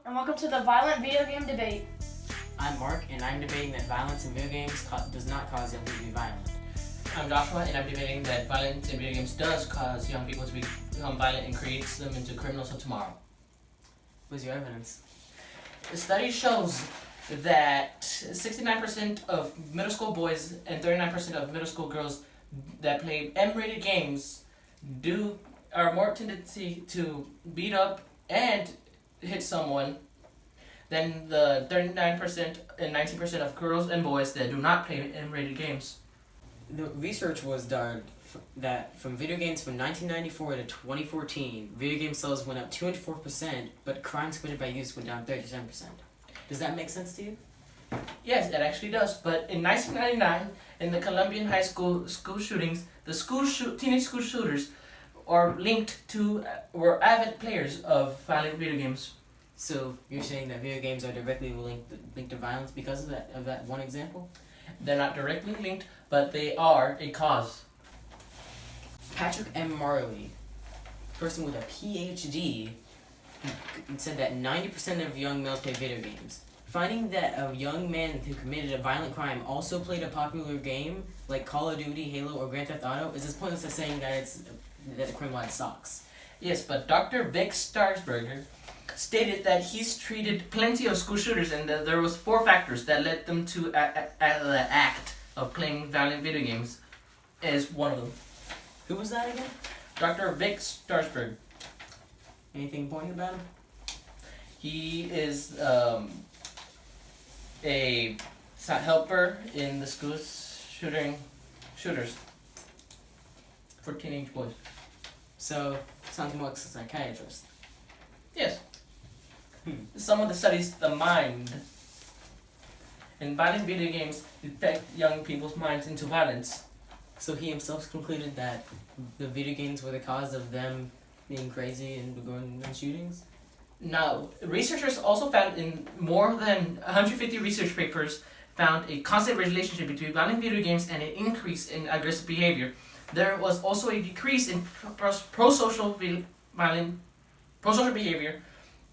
and welcome to the Violent Video Game Debate. I'm Mark, and I'm debating that violence in video games does not cause young people to be violent. I'm Joshua, and I'm debating that violence in video games does cause young people to become violent and creates them into criminals of tomorrow. What's your evidence? The study shows that 69% of middle school boys and 39% of middle school girls that play M-rated games are more tendency to beat up and hit someone than the 39% and 19% of girls and boys that do not play M-rated games. The research was done that from video games from 1994 to 2014, video game sales went up 204%, but crimes committed by youth went down 37%. Does that make sense to you? Yes, it actually does. But in 1999, in the Colombian high school shootings, the teenage school shooters were avid players of violent video games. So you're saying that video games are directly linked to violence because of that one example? They're not directly linked, but they are a cause. Patrick M. Marley, person with a PhD, said that 90% of young males play video games. Finding that a young man who committed a violent crime also played a popular game like Call of Duty, Halo, or Grand Theft Auto is as pointless as saying that the criminal had socks. Yes, but Dr. Vic Starsberger stated that he's treated plenty of school shooters and that there was 4 factors that led them to the act of playing violent video games as one of them. Who was that again? Dr. Vic Starsberger. Anything important about him? He is a helper in the school shooters for teenage boys. So, sounds more like a psychiatrist. Yes. Someone that studies the mind. And violent video games affect young people's minds into violence. So he himself concluded that the video games were the cause of them being crazy and going on shootings? Now, researchers also found in more than 150 research papers found a constant relationship between violent video games and an increase in aggressive behavior. There was also a decrease in pro-social behavior,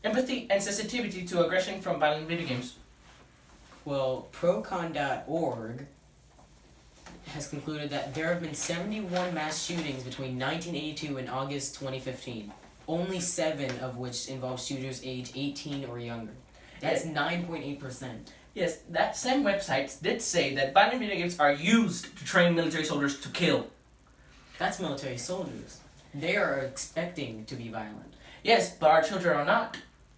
empathy, and sensitivity to aggression from violent video games. Well, Procon.org has concluded that there have been 71 mass shootings between 1982 and August 2015. Only 7 of which involve shooters aged 18 or younger. That's 9.8%. Yes, that same website did say that violent video games are used to train military soldiers to kill. That's military soldiers. They are expecting to be violent. Yes, but our children are not.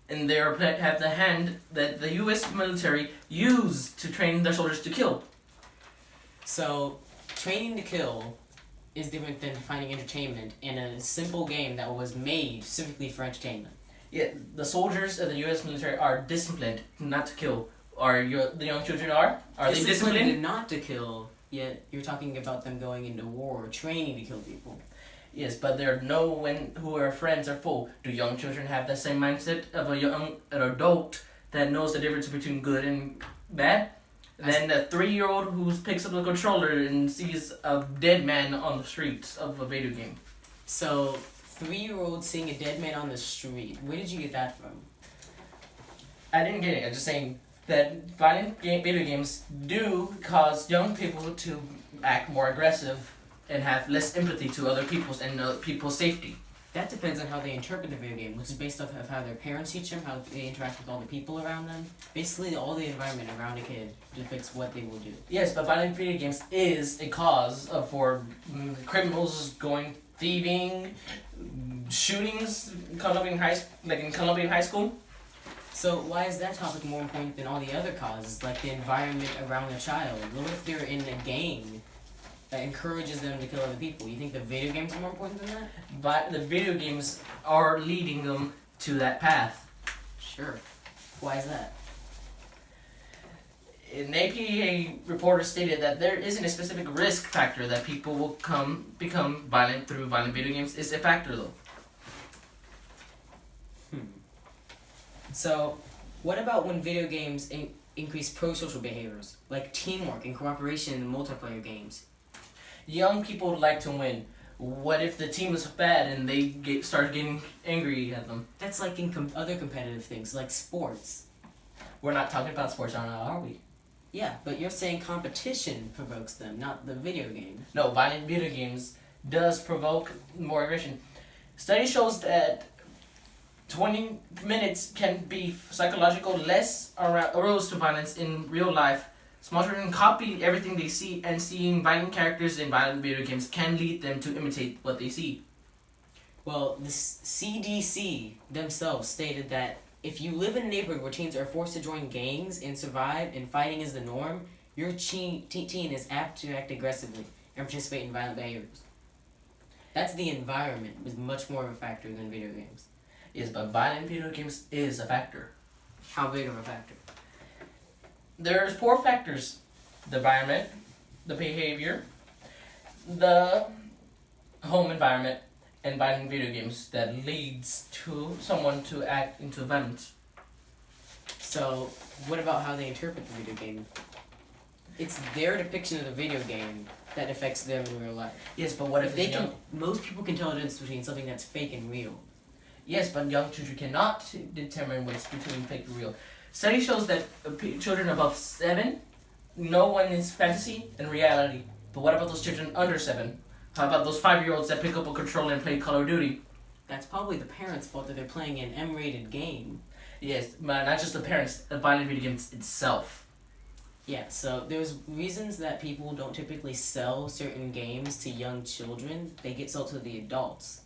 And they have the hand that the U.S. military used to train their soldiers to kill. So, training to kill is different than finding entertainment in a simple game that was made specifically for entertainment. Yeah, the soldiers of the U.S. military are disciplined not to kill. The young children are? Are they disciplined? Not to kill, yet you're talking about them going into war, training to kill people. Yes, but they know who our friends are for. Do young children have the same mindset of an adult that knows the difference between good and bad? Than the 3-year-old who picks up the controller and sees a dead man on the streets of a video game. So, 3-year-old seeing a dead man on the street, where did you get that from? I didn't get it. I'm just saying that violent video games do cause young people to act more aggressive and have less empathy to other people's safety. That depends on how they interpret the video game, which is based off of how their parents teach them, how they interact with all the people around them. Basically, all the environment around a kid depicts what they will do. Yes, but violent video games is a cause for criminals going thieving, shootings, in Colombian high school. So why is that topic more important than all the other causes, like the environment around a child? What if they're in a gang that encourages them to kill other people? You think the video games are more important than that? But the video games are leading them to that path. Sure. Why is that? An APA reporter stated that there isn't a specific risk factor that people will become violent through violent video games. It's a factor though. So, what about when video games increase pro-social behaviors, like teamwork and cooperation in multiplayer games? Young people like to win. What if the team is bad and they start getting angry at them? That's like in other competitive things, like sports. We're not talking about sports, are we? Yeah, but you're saying competition provokes them, not the video game. No, violent video games does provoke more aggression. Study shows that 20 minutes can be psychological less aroused to violence in real life. Small children copy everything they see, and seeing violent characters in violent video games can lead them to imitate what they see. Well, the CDC themselves stated that if you live in a neighborhood where teens are forced to join gangs and survive and fighting is the norm, your teen is apt to act aggressively and participate in violent behaviors. That's the environment is much more of a factor than video games. Yes, but violent video games is a factor. How big of a factor? There's 4 factors: the environment, the behavior, the home environment, and violent video games that leads to someone to act into violence. So, what about how they interpret the video game? It's their depiction of the video game that affects them in real life. Yes, but what if they can? Most people can tell the difference between something that's fake and real. Yes, but young children cannot determine what's between fake and real. Study shows that children above 7 know when it's fantasy and reality. But what about those children under 7? How about those 5-year-olds that pick up a controller and play Call of Duty? That's probably the parents' fault that they're playing an M-rated game. Yes, but not just the parents, the violent video games itself. Yeah, so there's reasons that people don't typically sell certain games to young children. They get sold to the adults.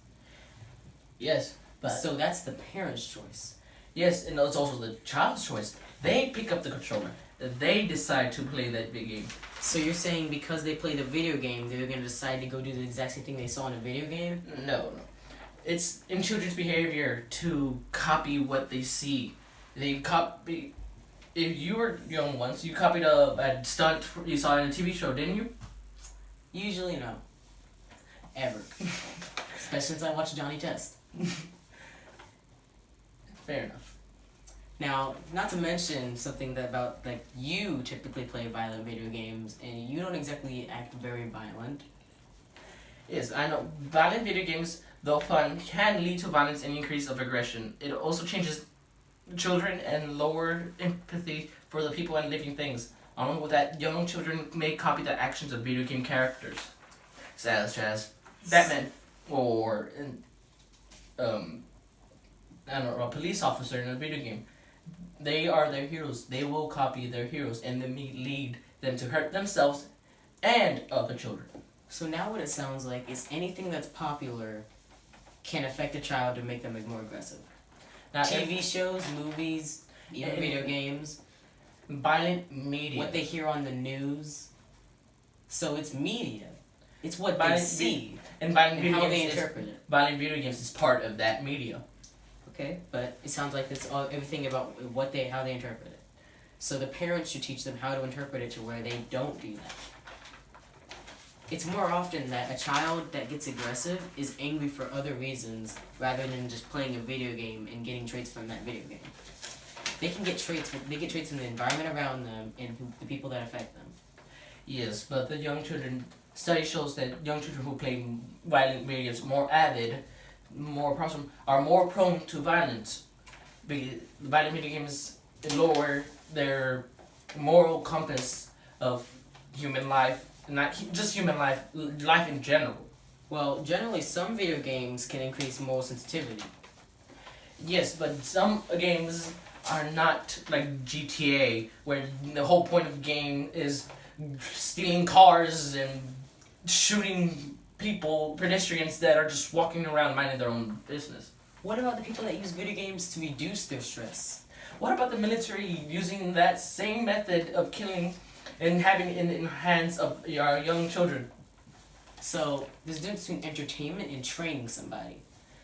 Yes, but... So that's the parents' choice. Yes, and it's also the child's choice. They pick up the controller. They decide to play that big game. So you're saying because they play the video game, they're going to decide to go do the exact same thing they saw in a video game? No. It's in children's behavior to copy what they see. They copy... If you were young once, you copied a stunt you saw in a TV show, didn't you? Usually no. Ever. Especially since I watched Johnny Test. Fair enough. Now, not to mention something that about, like, you typically play violent video games, and you don't exactly act very violent. Yes, I know. Violent video games, though fun, can lead to violence and increase of aggression. It also changes children and lower empathy for the people and living things. Along with that, young children may copy the actions of video game characters, such as Batman or I don't know, a police officer in a video game. They are their heroes. They will copy their heroes, and they may lead them to hurt themselves and other children. So now what it sounds like is anything that's popular can affect a child to make them more aggressive. Now, TV shows, movies, even video games. Violent media. What they hear on the news. So it's media. It's what they Violent see and violent and video how games they is- interpret it. Violent video games is part of that media. Okay, but it sounds like it's all everything about how they interpret it. So the parents should teach them how to interpret it to where they don't do that. It's more often that a child that gets aggressive is angry for other reasons rather than just playing a video game and getting traits from that video game. They can get traits. They get traits from the environment around them and the people that affect them. Yes, but the young children, study shows that young children who play violent video games more avid, are more prone to violence. The violent video games lower their moral compass of human life, not just human life, life in general. Well, generally, some video games can increase moral sensitivity. Yes, but some games are not like GTA, where the whole point of the game is stealing cars and shooting people, pedestrians that are just walking around minding their own business. What about the people that use video games to reduce their stress? What about the military using that same method of killing and having it in the hands of our young children? So, there's a difference between entertainment and training somebody.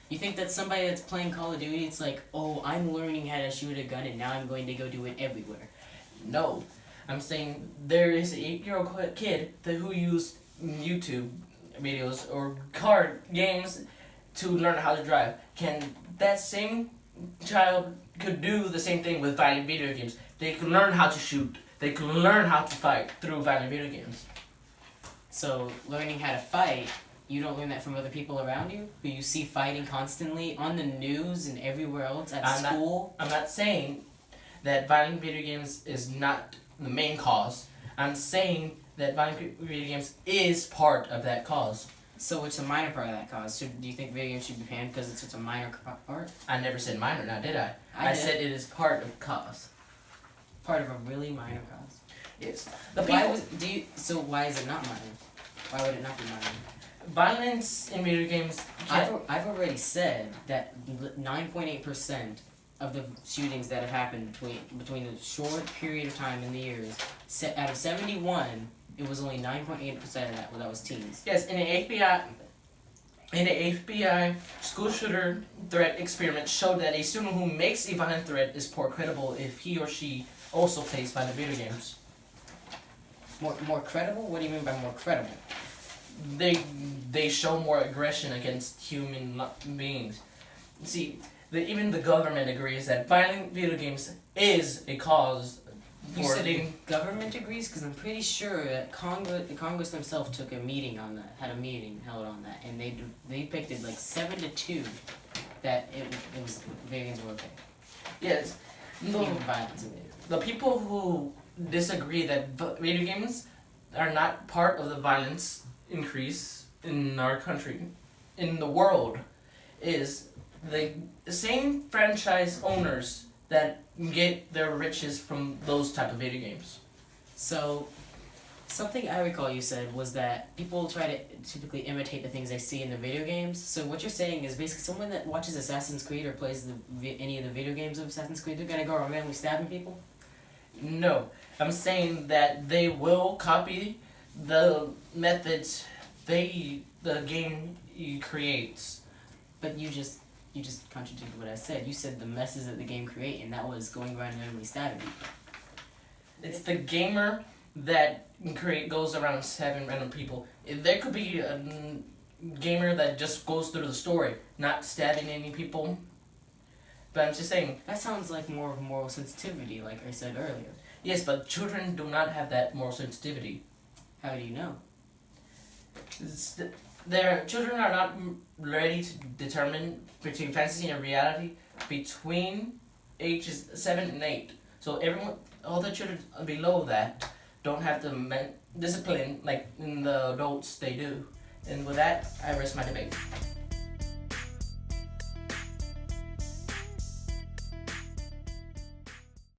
You think that somebody that's playing Call of Duty, it's like, oh, I'm learning how to shoot a gun and now I'm going to go do it everywhere. No. I'm saying there is an 8-year-old kid who used YouTube videos or card games to learn how to drive. Can that same child could do the same thing with violent video games? They could learn how to shoot. They could learn how to fight through violent video games. So, learning how to fight You don't learn that from other people around you, who you see fighting constantly on the news and everywhere else at school. I'm not saying that violent video games is not the main cause. I'm saying that violent video games is part of that cause. So it's a minor part of that cause. So do you think video games should be banned because it's such a minor part? I never said minor, now did I? I did. Said it is part of cause. Part of a really minor cause. Yes. Why is it not minor? Why would it not be minor? Violence in video games. I've already said that 9.8% of the shootings that have happened between a short period of time in the years, out of 71, it was only 9.8% of that was teens. Yes, in the FBI school shooter threat experiment showed that a student who makes a violent threat is more credible if he or she also plays violent video games. More credible? What do you mean by more credible? They show more aggression against human beings. See, even the government agrees that violent video games is a cause. You said the government agrees? Because I'm pretty sure that Congress themselves took a meeting on that, had a meeting held on that, and they picked it like 7-2 that it was video games were okay. Yes. Even violence in it. The people who disagree that video games are not part of the violence increase in our country, in the world, is the same franchise owners that get their riches from those type of video games. So, something I recall you said was that people try to typically imitate the things they see in the video games. So what you're saying is basically someone that watches Assassin's Creed or plays any of the video games of Assassin's Creed, they're gonna go around randomly stabbing people? No, I'm saying that they will copy the methods the game creates. But you just contradicted what I said. You said the messes that the game create, and that was going around and randomly stabbing people. It's the gamer that goes around stabbing random people. There could be a gamer that just goes through the story, not stabbing any people. But I'm just saying. That sounds like more of moral sensitivity, like I said earlier. Yes, but children do not have that moral sensitivity. How do you know? Their children are not ready to determine between fantasy and reality between ages 7 and 8. So all the children below that don't have the discipline like in the adults they do. And with that, I rest my debate.